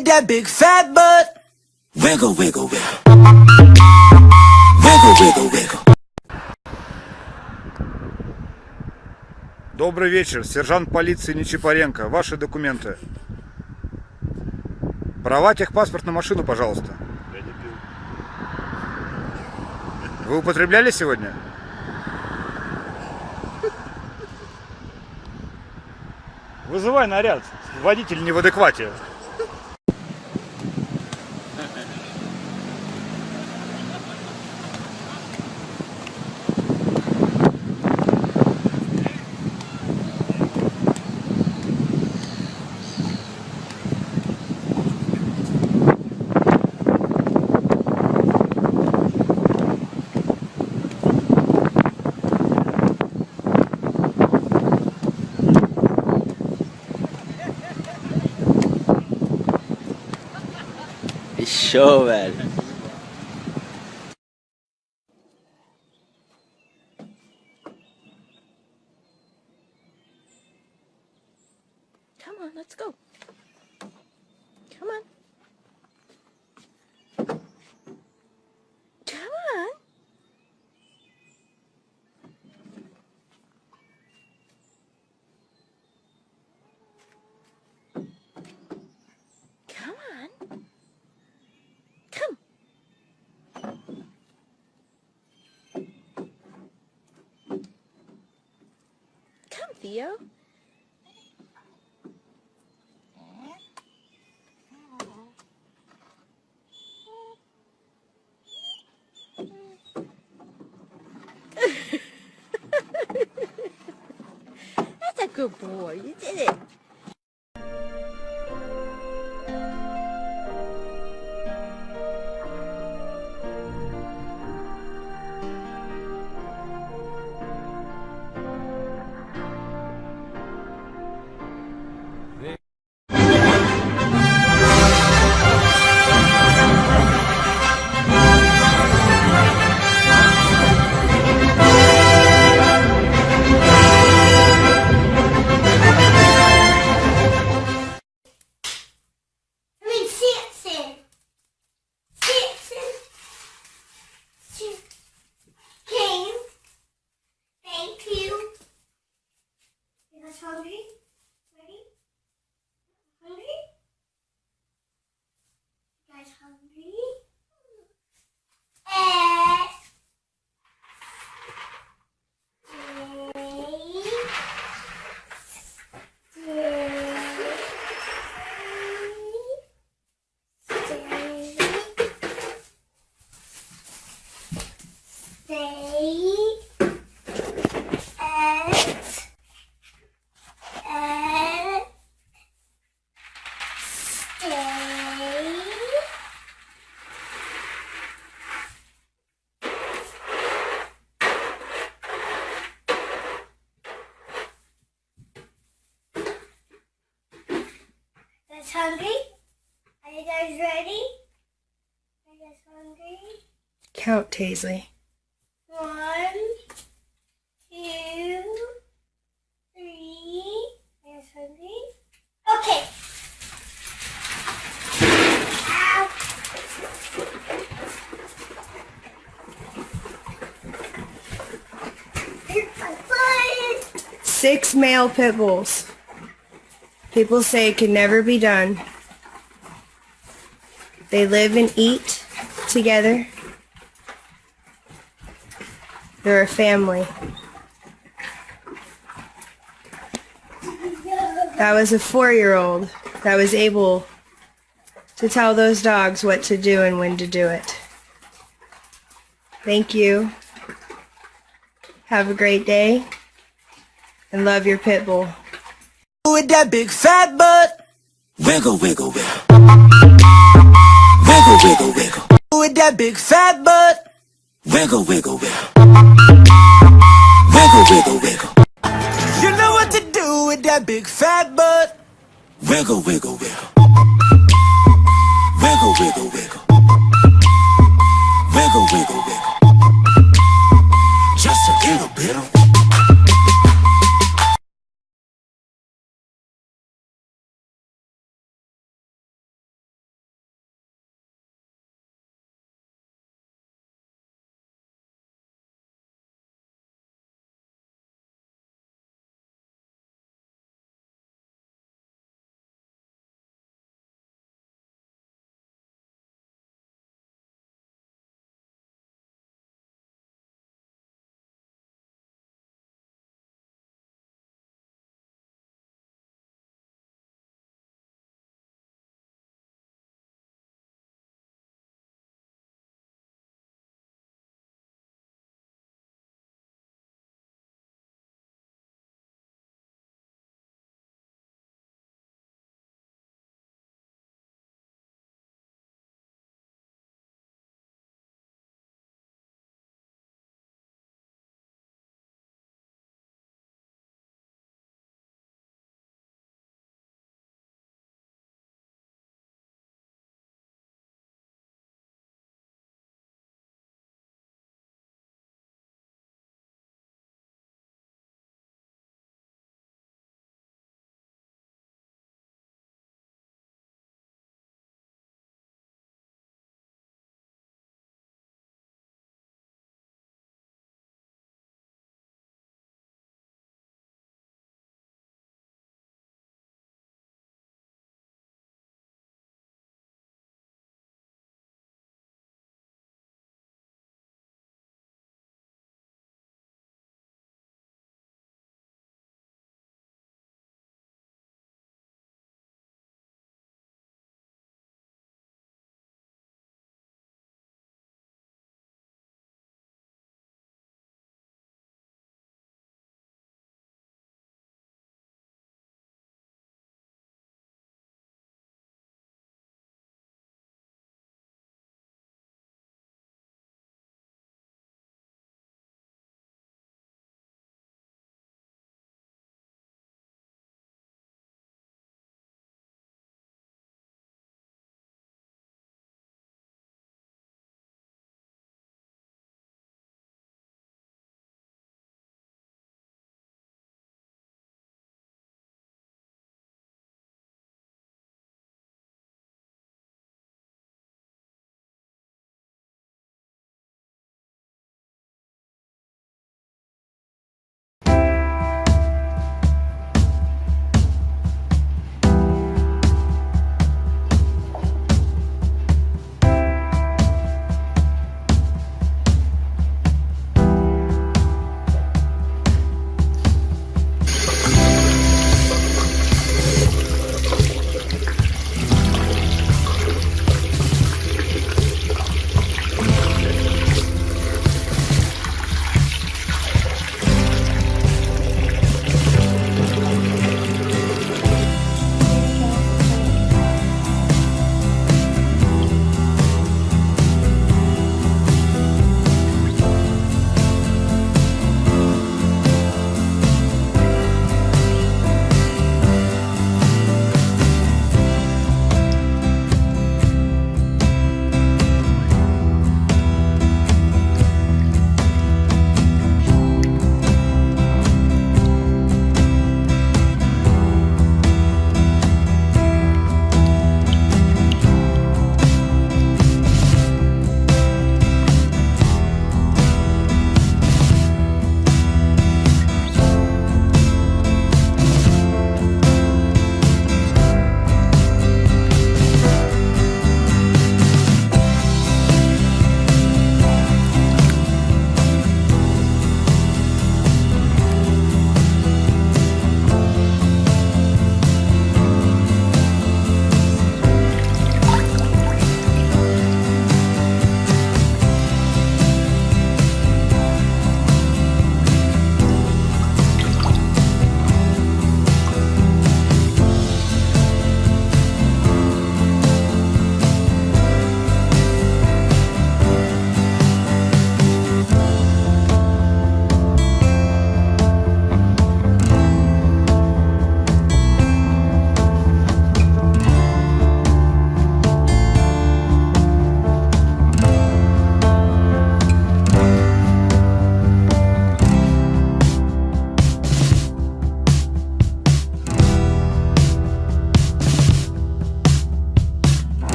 with that big fat butt. Wiggle, wiggle, wiggle. Wiggle, wiggle, wiggle. Добрый вечер, сержант полиции Нечипаренко. Ваши документы. Права, техпаспорт на машину, пожалуйста. Я не пил. Вы употребляли сегодня? Вызывай наряд. Водитель не в адеквате. Show, velho. Come on, let's go. Come on. Come on. Come on. Come. Come, Theo. That's a good boy. You did it. Hungry? Ready? Hungry? You guys hungry? Guys hungry? Are you guys ready? Are you guys hungry? Count, Taisley. 1, 2, 3. Are you guys hungry? Okay. Ow. 6 male pit bulls. People say it can never be done. They live and eat together. They're a family. That was a 4-year-old that was able to tell those dogs what to do and when to do it. Thank you. Have a great day and love your pit bull. With that big fat butt. Wiggle, wiggle, wiggle. Wiggle, wiggle, wiggle. With that big fat butt. Wiggle, wiggle, wiggle. Wiggle, wiggle, wiggle. You know what to do with that big fat butt. Wiggle, wiggle, wiggle. Wiggle, wiggle, wiggle. Wiggle, wiggle.